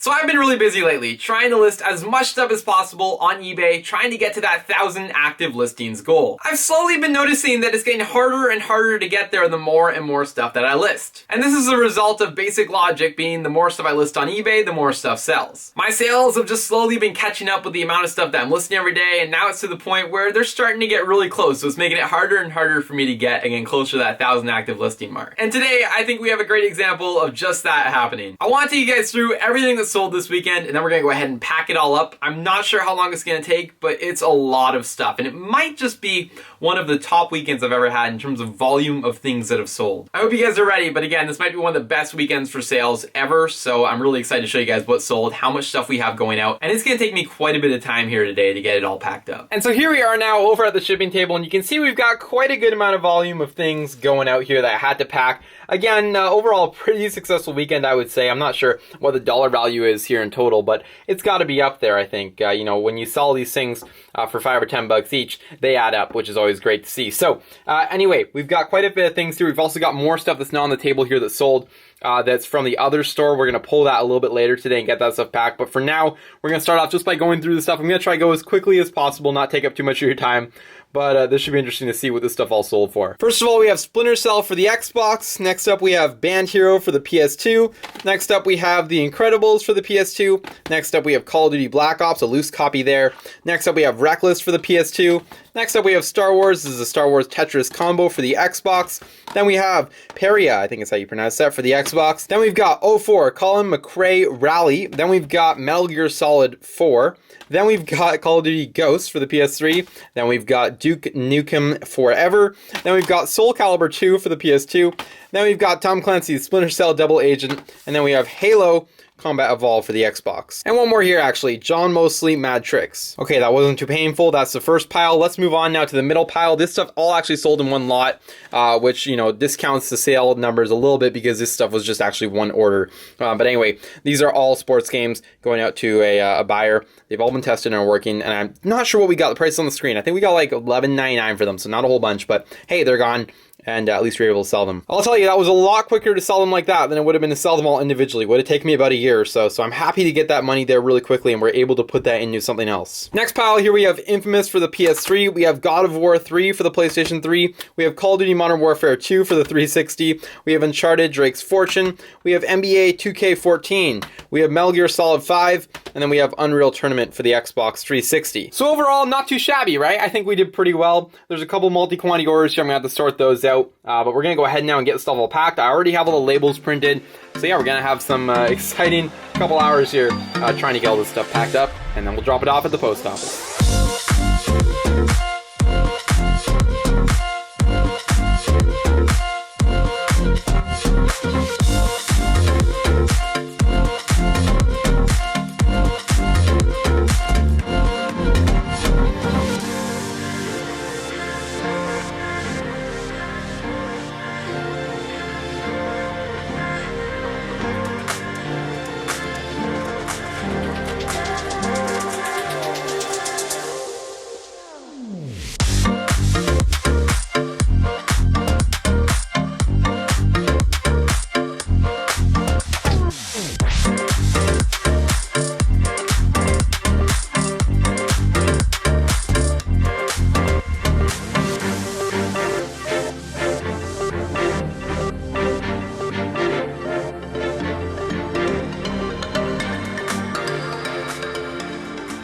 So I've been really busy lately, trying to list as much stuff as possible on eBay, trying to get to that 1,000 active listings goal. I've slowly been noticing that it's getting harder and harder to get there the more and more stuff that I list. And this is a result of basic logic being the more stuff I list on eBay, the more stuff sells. My sales have just slowly been catching up with the amount of stuff that I'm listing every day, and now it's to the point where they're starting to get really close, so it's making it harder and harder for me to get, again, closer to that 1,000 active listing mark. And today, I think we have a great example of just that happening. I want to take you guys through everything that sold this weekend, and then we're gonna go ahead and pack it all up. I'm not sure how long it's gonna take, but it's a lot of stuff, and it might just be one of the top weekends I've ever had in terms of volume of things that have sold. I hope you guys are ready, but again, this might be one of the best weekends for sales ever, so I'm really excited to show you guys what sold, how much stuff we have going out, and it's gonna take me quite a bit of time here today to get it all packed up. And so here we are now over at the shipping table, and you can see we've got quite a good amount of volume of things going out here that I had to pack. Again, overall, pretty successful weekend, I would say. I'm not sure what the dollar value is here in total, but it's got to be up there, I think. You know, when you sell these things for $5 or $10 each, they add up, which is always great to see. So, anyway, we've got quite a bit of things here. We've also got more stuff that's not on the table here that sold. That's from the other store. We're going to pull that a little bit later today and get that stuff packed. But for now, we're going to start off just by going through the stuff. I'm going to try to go as quickly as possible, not take up too much of your time. But this should be interesting to see what this stuff all sold for. First of all, we have Splinter Cell for the Xbox. Next up, we have Band Hero for the PS2. Next up, we have The Incredibles for the PS2. Next up, we have Call of Duty Black Ops, a loose copy there. Next up, we have Reckless for the PS2. Next up, we have Star Wars. This is a Star Wars Tetris combo for the Xbox. Then we have Peria, I think is how you pronounce that, for the Xbox. Then we've got 04, Colin McRae Rally. Then we've got Metal Gear Solid 4. Then we've got Call of Duty Ghosts for the PS3. Then we've got Duke Nukem Forever. Then we've got Soul Calibur 2 for the PS2. Then we've got Tom Clancy's Splinter Cell Double Agent. And then we have Halo Combat Evolved for the Xbox. And one more here, actually. John Mosley Mad Tricks. Okay, that wasn't too painful. That's the first pile. Let's move on now to the middle pile. This stuff all actually sold in one lot, which, you know, discounts the sale numbers a little bit because this stuff was just actually one order. But anyway, these are all sports games going out to a buyer. They've all been tested and are working, and I'm not sure what we got. The price on the screen, I think we got like $11.99 for them, so not a whole bunch, but hey, they're gone. And at least we were able to sell them. I'll tell you, that was a lot quicker to sell them like that than it would have been to sell them all individually. It would have taken me about a year or so. So I'm happy to get that money there really quickly, and we're able to put that into something else. Next pile here, we have Infamous for the PS3. We have God of War 3 for the PlayStation 3. We have Call of Duty Modern Warfare 2 for the 360. We have Uncharted Drake's Fortune. We have NBA 2K14. We have Metal Gear Solid 5. And then we have Unreal Tournament for the Xbox 360. So overall, not too shabby, right? I think we did pretty well. There's a couple multi-quantity orders here. I'm going to have to sort those out. But we're going to go ahead now and get the stuff all packed. I already have all the labels printed. So yeah, we're going to have some exciting couple hours here trying to get all this stuff packed up. And then we'll drop it off at the post office.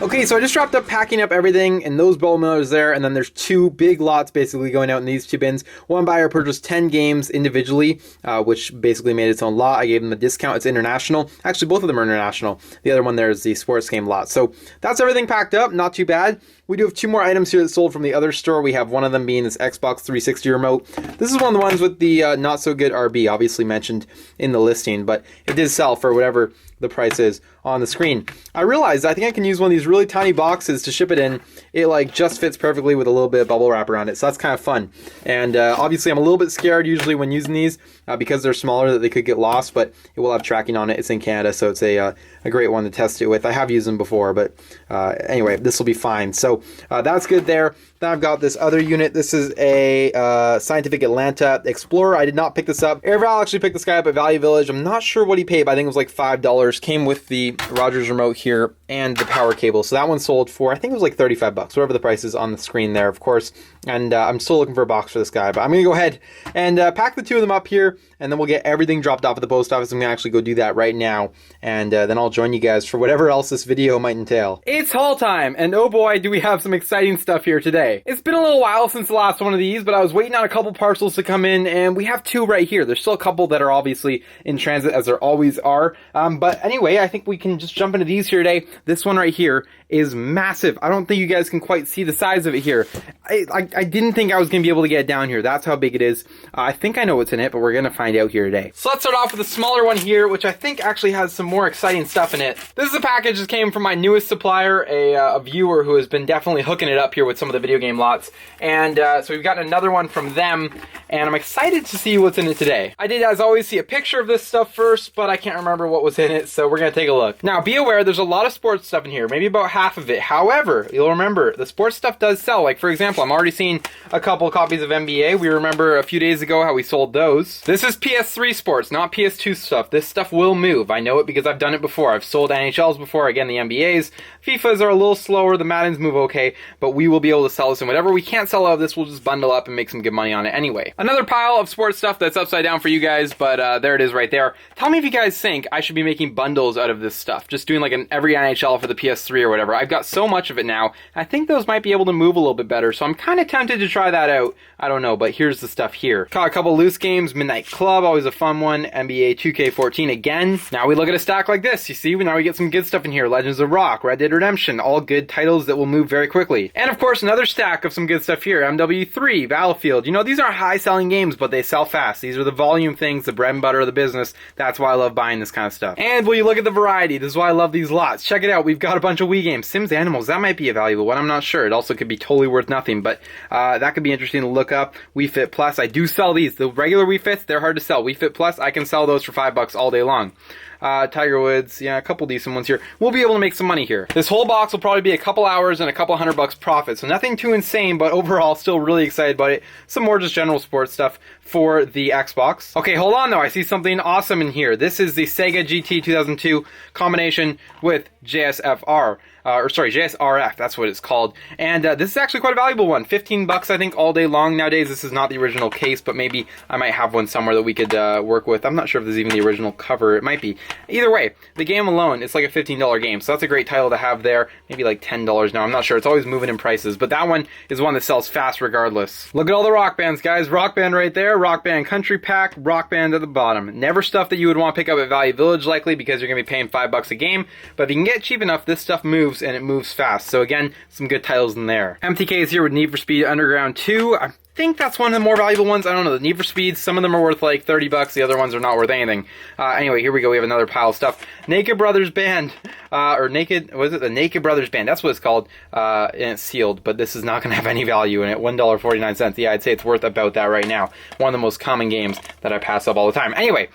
Okay, so I just wrapped up packing up everything and those bowl millers there, and then there's two big lots basically going out in these two bins. One buyer purchased 10 games individually, which basically made its own lot. I gave them a discount. It's international. Actually, both of them are international. The other one there is the sports game lot. So that's everything packed up. Not too bad. We do have two more items here that sold from the other store. We have one of them being this Xbox 360 remote. This is one of the ones with the not so good RB, obviously mentioned in the listing, but it did sell for whatever the price is on the screen. I realized I think I can use one of these really tiny boxes to ship it in. It like just fits perfectly with a little bit of bubble wrap around it, so that's kind of fun. And obviously I'm a little bit scared usually when using these because they're smaller that they could get lost, but it will have tracking on it. It's in Canada, so it's a a great one to test it with. I have used them before, but anyway, this will be fine. So that's good there. Then I've got this other unit. This is a Scientific Atlanta Explorer. I did not pick this up. Airval actually picked this guy up at Value Village. I'm not sure what he paid, but I think it was like $5. Came with the Rogers remote here and the power cable. So that one sold for, I think it was like 35 bucks, whatever the price is on the screen there, of course. And I'm still looking for a box for this guy, but I'm going to go ahead and pack the two of them up here, and then we'll get everything dropped off at the post office. I'm going to actually go do that right now, and then I'll join you guys for whatever else this video might entail. It's haul time, and oh boy, do we have some exciting stuff here today. It's been a little while since the last one of these, but I was waiting on a couple parcels to come in, and we have two right here. There's still a couple that are obviously in transit, as there always are. But anyway, I think we can just jump into these here today. This one right here is massive. I don't think you guys can quite see the size of it here. I didn't think I was going to be able to get it down here. That's how big it is. I think I know what's in it, but we're going to find out here today. So let's start off with the smaller one here, which I think actually has some more exciting stuff in it. This is a package that came from my newest supplier, a viewer who has been definitely hooking it up here with some of the video game lots. And so we've got another one from them, and I'm excited to see what's in it today. I did, as always, see a picture of this stuff first, but I can't remember what was in it, so we're going to take a look. Now, be aware, there's a lot of sports stuff in here, maybe about half of it. However, you'll remember, the sports stuff does sell. Like, for example, I'm already seeing a couple copies of NBA. We remember a few days ago how we sold those. This is PS3 sports, not PS2 stuff. This stuff will move. I know it because I've done it before. I've sold NHLs before, again, the NBAs. FIFAs are a little slower, the Maddens move okay, but we will be able to sell this, and whatever we can't sell out of this, we'll just bundle up and make some good money on it anyway. Another pile of sports stuff that's upside down for you guys, but there it is right there. Tell me if you guys think I should be making bundles out of this stuff, just doing like an every NHL for the PS3 or whatever. I've got so much of it now, I think those might be able to move a little bit better, so I'm kind of tempted to try that out. I don't know, but here's the stuff here. Caught a couple loose games, Midnight Club, always a fun one, NBA 2K14 again. Now we look at a stack like this, you see, now we get some good stuff in here. Legends of Rock, Red Dead Redemption, all good titles that will move very quickly. And of course, another stack of some good stuff here, MW3, Battlefield. You know, these aren't high-selling games, but they sell fast. These are the volume things, the bread and butter of the business. That's why I love buying this kind of stuff. And will you look at the variety? This is why I love these lots. Check it out. We've got a bunch of Wii games. Sims Animals, that might be a valuable one. I'm not sure. It also could be totally worth nothing, but that could be interesting to look up. Wii Fit Plus, I do sell these. The regular Wii Fits, they're hard to sell. Wii Fit Plus, I can sell those for $5 all day long. Tiger Woods, yeah, a couple decent ones here. We'll be able to make some money here. This whole box will probably be a couple hours and a couple $100 profit, so nothing too insane, but overall still really excited about it. Some more just general sports stuff for the Xbox. Okay, hold on though, I see something awesome in here. This is the Sega GT 2002 combination with JSFR. JSRF, that's what it's called. And this is actually quite a valuable one. $15 I think all day long nowadays. This is not the original case, but maybe I might have one somewhere that we could work with. I'm not sure if this is even the original cover. It might be. Either way, the game alone, it's like a $15 game. So that's a great title to have there. Maybe like $10 now. I'm not sure. It's always moving in prices. But that one is one that sells fast regardless. Look at all the Rock Bands, guys. Rock Band right there. Rock Band Country Pack. Rock Band at the bottom. Never stuff that you would want to pick up at Value Village likely because you're going to be paying $5 a game. But if you can get it cheap enough, this stuff moves and it moves fast. So again, some good titles in there. MTK is here with Need for Speed Underground 2. I think that's one of the more valuable ones. I don't know. The Need for Speed, some of them are worth like $30. The other ones are not worth anything. Anyway, here we go. We have another pile of stuff. Naked Brothers Band. The Naked Brothers Band. That's what it's called. And it's sealed, but this is not going to have any value in it. $1.49. Yeah, I'd say it's worth about that right now. One of the most common games that I pass up all the time. Anyway,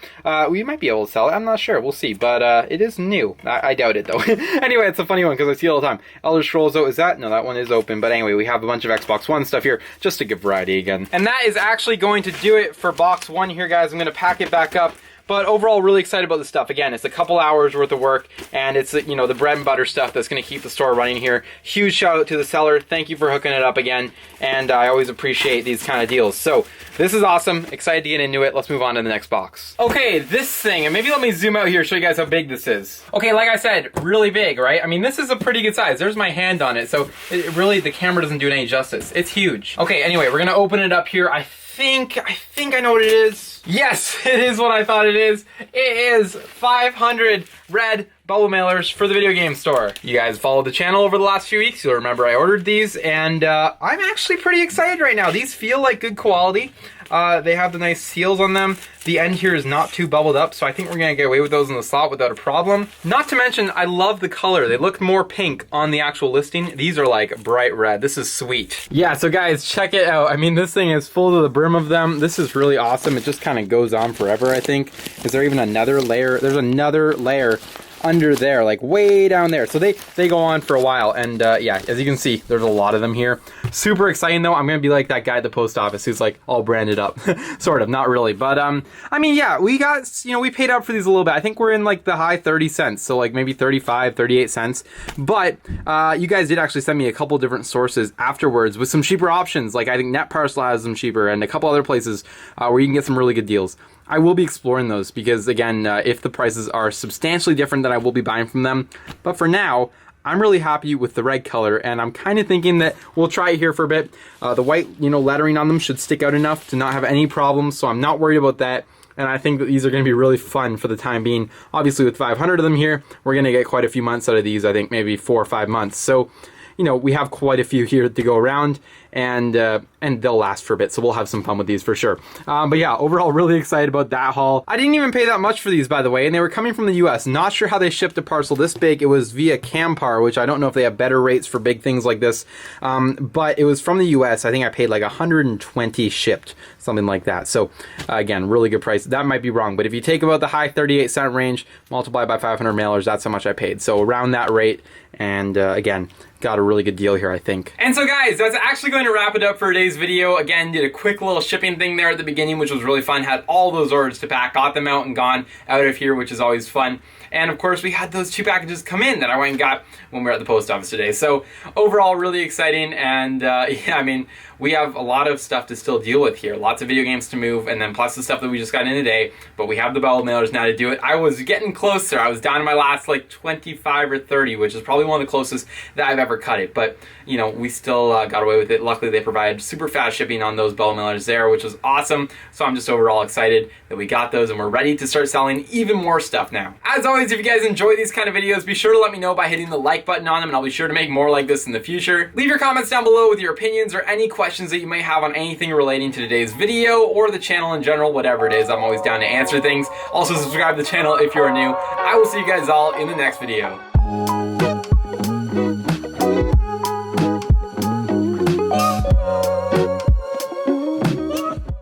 we might be able to sell it. I'm not sure. We'll see. But it is new. I doubt it, though. Anyway, it's a funny one because I see it all the time. Elder Scrolls, though, is that? No, that one is open. But anyway, we have a bunch of Xbox One stuff here just to give variety again. And that is actually going to do it for box one here, guys. I'm going to pack it back up. But overall, really excited about this stuff. Again, it's a couple hours worth of work, and it's, you know, the bread and butter stuff that's going to keep the store running here. Huge shout out to the seller. Thank you for hooking it up again, and I always appreciate these kind of deals. So this is awesome. Excited to get into it. Let's move on to the next box. Okay, this thing, and maybe let me zoom out here, show you guys how big this is. Okay, like I said, really big, right? I mean, this is a pretty good size. There's my hand on it, so really the camera doesn't do it any justice. It's huge. Okay, anyway, we're going to open it up here. I think I know what it is. Yes, it is what I thought it is. It is 500 red bubble mailers for the video game store. You guys followed the channel over the last few weeks. You'll remember I ordered these, and I'm actually pretty excited right now. These feel like good quality. They have the nice seals on them. The end here is not too bubbled up, so I think we're gonna get away with those in the slot without a problem. Not to mention, I love the color. They look more pink on the actual listing. These are like bright red. This is sweet. Yeah, so guys, check it out. I mean, this thing is full to the brim of them. This is really awesome. It just kind of goes on forever, I think. Is there even another layer? There's another layer under there, like way down there. So they go on for a while, and yeah, as you can see, there's a lot of them here. Super exciting though. I'm gonna be like that guy at the post office who's like all branded up. Sort of, not really, but I mean, yeah, we got, you know, we paid up for these a little bit. I think we're in like the high 30 cents, so like maybe 35, 38 cents. But you guys did actually send me a couple different sources afterwards with some cheaper options. Like I think NetParcel has them cheaper, and a couple other places where you can get some really good deals. I will be exploring those because, again, if the prices are substantially different, then I will be buying from them. But for now, I'm really happy with the red color, and I'm kind of thinking that we'll try it here for a bit. The white, you know, lettering on them should stick out enough to not have any problems, so I'm not worried about that. And I think that these are going to be really fun for the time being. Obviously, with 500 of them here, we're going to get quite a few months out of these. I think maybe 4 or 5 months. So, you know, we have quite a few here to go around, and they'll last for a bit, so we'll have some fun with these for sure. But yeah, overall, really excited about that haul. I didn't even pay that much for these, by the way, and they were coming from the US. Not sure how they shipped a parcel this big. It was via Campar, which I don't know if they have better rates for big things like this, but it was from the US. I think I paid like 120 shipped, something like that. So again, really good price. That might be wrong, but if you take about the high 38 cent range, multiply by 500 mailers, that's how much I paid. So around that rate, and again, got a really good deal here, I think. And so guys, that's actually going to wrap it up for today's video. Again, did a quick little shipping thing there at the beginning, which was really fun. Had all those orders to pack, got them out and gone out of here, which is always fun. And of course, we had those 2 packages come in that I went and got when we were at the post office today. So overall, really exciting. And yeah, I mean, we have a lot of stuff to still deal with here. Lots of video games to move, and then plus the stuff that we just got in today. But we have the bell mailers now to do it. I was getting closer. I was down to my last like 25 or 30, which is probably one of the closest that I've ever cut it. But, you know, we still got away with it. Luckily, they provided super fast shipping on those bell mailers there, which was awesome. So I'm just overall excited that we got those, and we're ready to start selling even more stuff now. As always, if you guys enjoy these kind of videos, be sure to let me know by hitting the like button on them, and I'll be sure to make more like this in the future. Leave your comments down below with your opinions or any questions that you may have on anything relating to today's video or the channel in general, whatever it is. I'm always down to answer things. Also, subscribe to the channel if you're new. I will see you guys all in the next video.